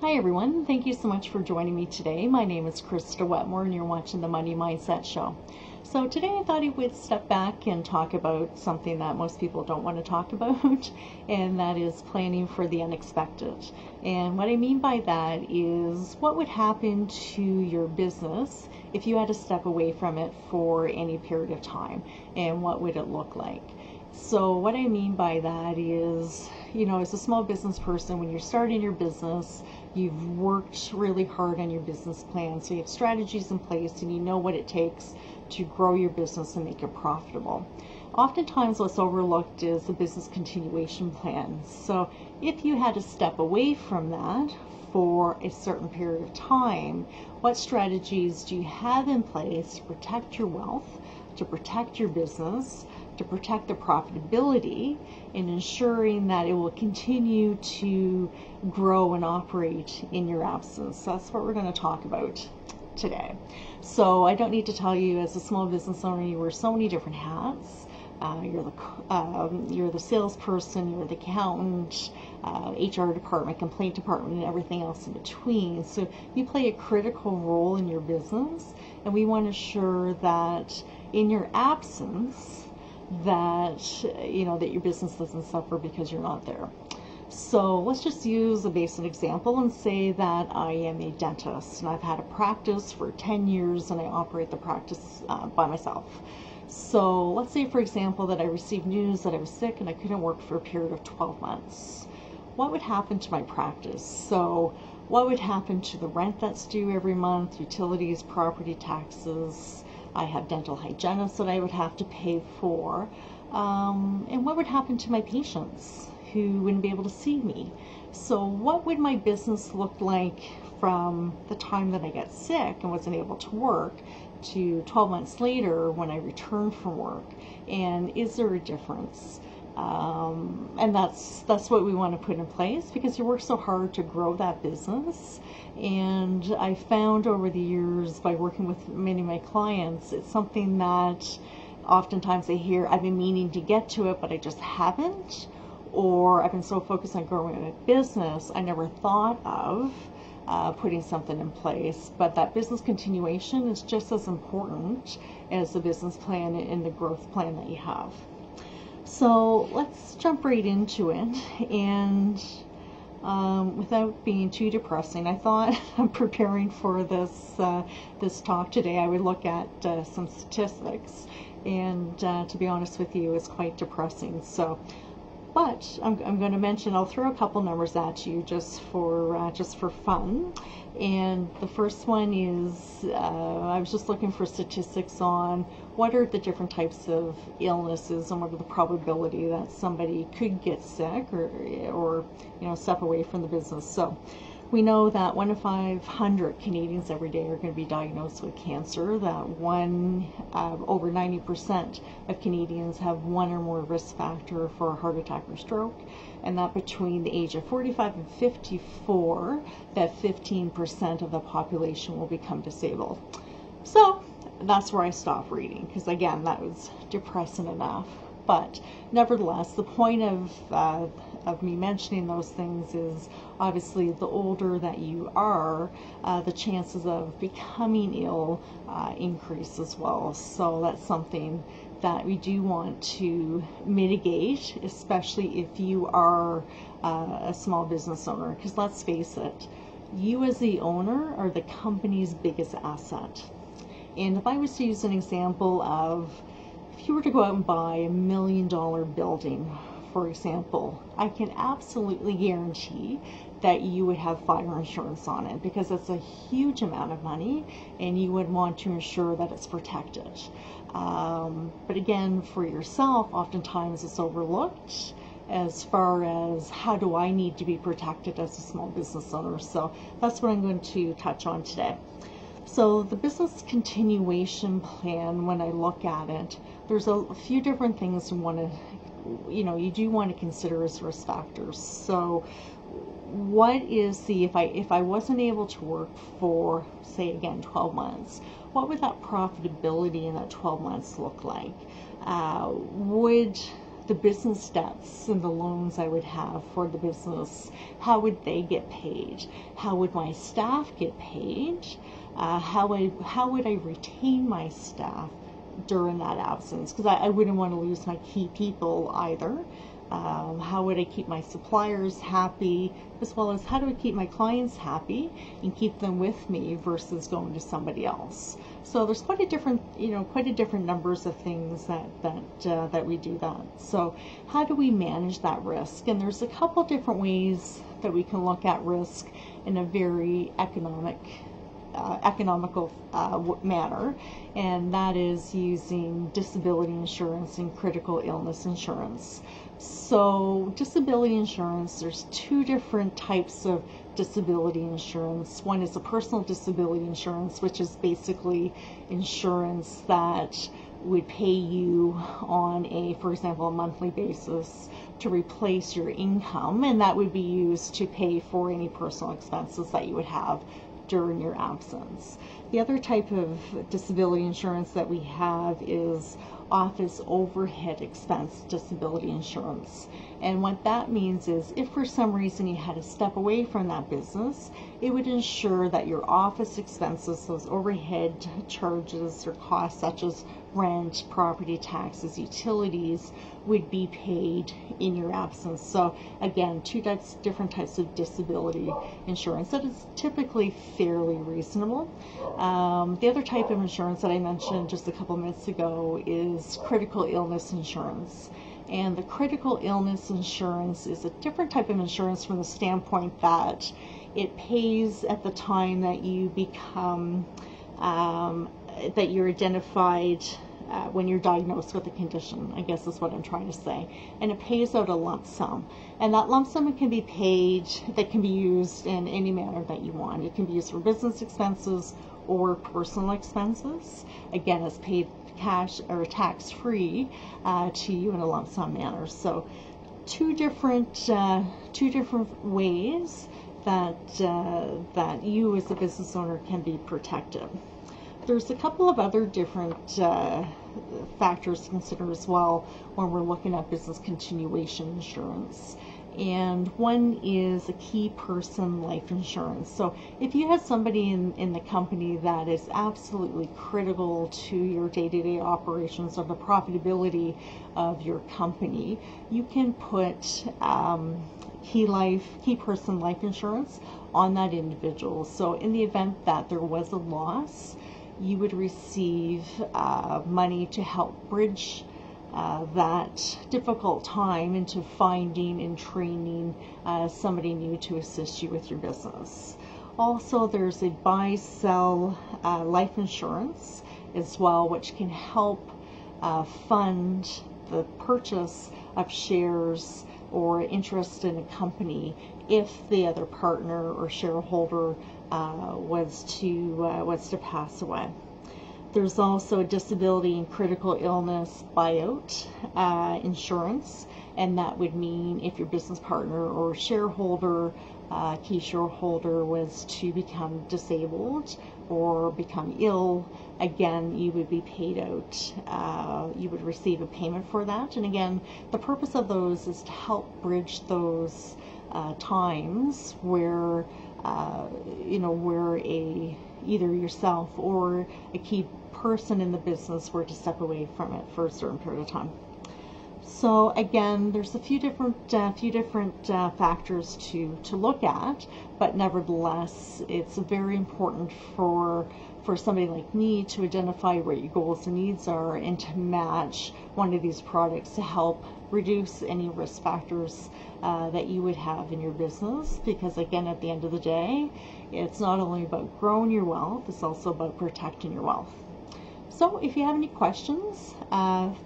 Hi everyone, thank you so much for joining me today. My name is Krista Wetmore and you're watching the Money Mindset Show. So today I thought I would step back and talk about something that most people don't want to talk about, and that is planning for the unexpected. And what I mean by that is what would happen to your business if you had to step away from it for any period of time, and what would it look like? So what I mean by that is, as a small business person, when you're starting your business, you've worked really hard on your business plan. So you have strategies in place and you know what it takes to grow your business and make it profitable. Oftentimes what's overlooked is the business continuation plan. So if you had to step away from that for a certain period of time, what strategies do you have in place to protect your wealth, to protect your business, to protect the profitability, and ensuring that it will continue to grow and operate in your absence? That's what we're going to talk about today. So I don't need to tell you, as a small business owner, you wear so many different hats. You're the salesperson, you're the accountant, HR department, complaint department, and everything else in between. So you play a critical role in your business, and we want to ensure that in your absence, that that your business doesn't suffer because you're not there. So let's just use a basic example and say that I am a dentist and I've had a practice for 10 years and I operate the practice by myself. So let's say, for example, that I received news that I was sick and I couldn't work for a period of 12 months. What would happen to my practice? So what would happen to the rent that's due every month, utilities, property taxes? I have dental hygienists that I would have to pay for. And what would happen to my patients who wouldn't be able to see me? So what would my business look like from the time that I got sick and wasn't able to work to 12 months later when I returned from work? And is there a difference? And that's what we want to put in place, because you work so hard to grow that business. And I found over the years, by working with many of my clients, it's something that oftentimes they hear, I've been meaning to get to it, but I just haven't. Or I've been so focused on growing my business, I never thought of putting something in place. But that business continuation is just as important as the business plan and the growth plan that you have. So let's jump right into it. And without being too depressing, I thought preparing for this talk today, I would look at some statistics, and to be honest with you, it's quite depressing. So, but I'm going to mention, I'll throw a couple numbers at you just for fun. And the first one is, I was just looking for statistics on what are the different types of illnesses and what are the probability that somebody could get sick or step away from the business. So we know that 1 in 500 Canadians every day are going to be diagnosed with cancer, that over 90% of Canadians have one or more risk factor for a heart attack or stroke, and that between the age of 45 and 54, that 15% of the population will become disabled. So that's where I stopped reading, because again, that was depressing enough. But nevertheless, the point of me mentioning those things is, obviously, the older that you are, the chances of becoming ill increase as well. So that's something that we do want to mitigate, especially if you are a small business owner. Because let's face it, you as the owner are the company's biggest asset. And if I was to use an example of, if you were to go out and buy $1 million building, for example, I can absolutely guarantee that you would have fire insurance on it, because it's a huge amount of money and you would want to ensure that it's protected. But again, for yourself, oftentimes it's overlooked as far as how do I need to be protected as a small business owner. So that's what I'm going to touch on today. So the business continuation plan, when I look at it, there's a few different things you do want to consider as risk factors. So what is if I wasn't able to work for, say again, 12 months, what would that profitability in that 12 months look like? Would the business debts and the loans I would have for the business, how would they get paid? How would my staff get paid? How would I retain my staff during that absence? Because I wouldn't want to lose my key people either. How would I keep my suppliers happy, as well as how do I keep my clients happy and keep them with me versus going to somebody else? So there's quite a different numbers of things that we do that. So how do we manage that risk? And there's a couple different ways that we can look at risk in a very economical manner, and that is using disability insurance and critical illness insurance. So disability insurance, there's two different types of disability insurance. One is a personal disability insurance, which is basically insurance that would pay you on for example, a monthly basis to replace your income, and that would be used to pay for any personal expenses that you would have during your absence. The other type of disability insurance that we have is office overhead expense disability insurance. And what that means is if for some reason you had to step away from that business, it would ensure that your office expenses, those overhead charges or costs such as rent, property taxes, utilities, would be paid in your absence. So again, different types of disability insurance that is typically fairly reasonable. The other type of insurance that I mentioned just a couple minutes ago is critical illness insurance. And the critical illness insurance is a different type of insurance from the standpoint that it pays at the time that you become, that you're identified when you're diagnosed with a condition, I guess is what I'm trying to say. And it pays out a lump sum. And that lump sum can be paid, that can be used in any manner that you want. It can be used for business expenses or personal expenses. Again, it's paid cash or tax-free to you in a lump sum manner. So two different ways that you as a business owner can be protected. There's a couple of other different factors to consider as well when we're looking at business continuation insurance. And one is a key person life insurance. So if you have somebody in the company that is absolutely critical to your day-to-day operations or the profitability of your company, you can put key person life insurance on that individual. So in the event that there was a loss, you would receive money to help bridge that difficult time into finding and training somebody new to assist you with your business. Also, there's a buy-sell life insurance as well, which can help fund the purchase of shares or interest in a company if the other partner or shareholder was to pass away. There's also a disability and critical illness buyout insurance, and that would mean if your business partner or shareholder, key shareholder, was to become disabled or become ill, again, you would be paid out. You would receive a payment for that. And again, the purpose of those is to help bridge those times where where either yourself or a key person in the business were to step away from it for a certain period of time. So again, there's a few different factors to look at, but nevertheless, it's very important for somebody like me to identify what your goals and needs are and to match one of these products to help reduce any risk factors that you would have in your business. Because again, at the end of the day, it's not only about growing your wealth, it's also about protecting your wealth. So if you have any questions,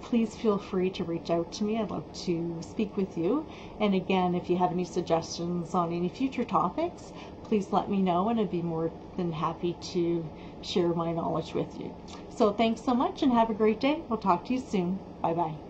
please feel free to reach out to me. I'd love to speak with you. And again, if you have any suggestions on any future topics, please let me know, and I'd be more than happy to share my knowledge with you. So thanks so much and have a great day. We'll talk to you soon. Bye-bye.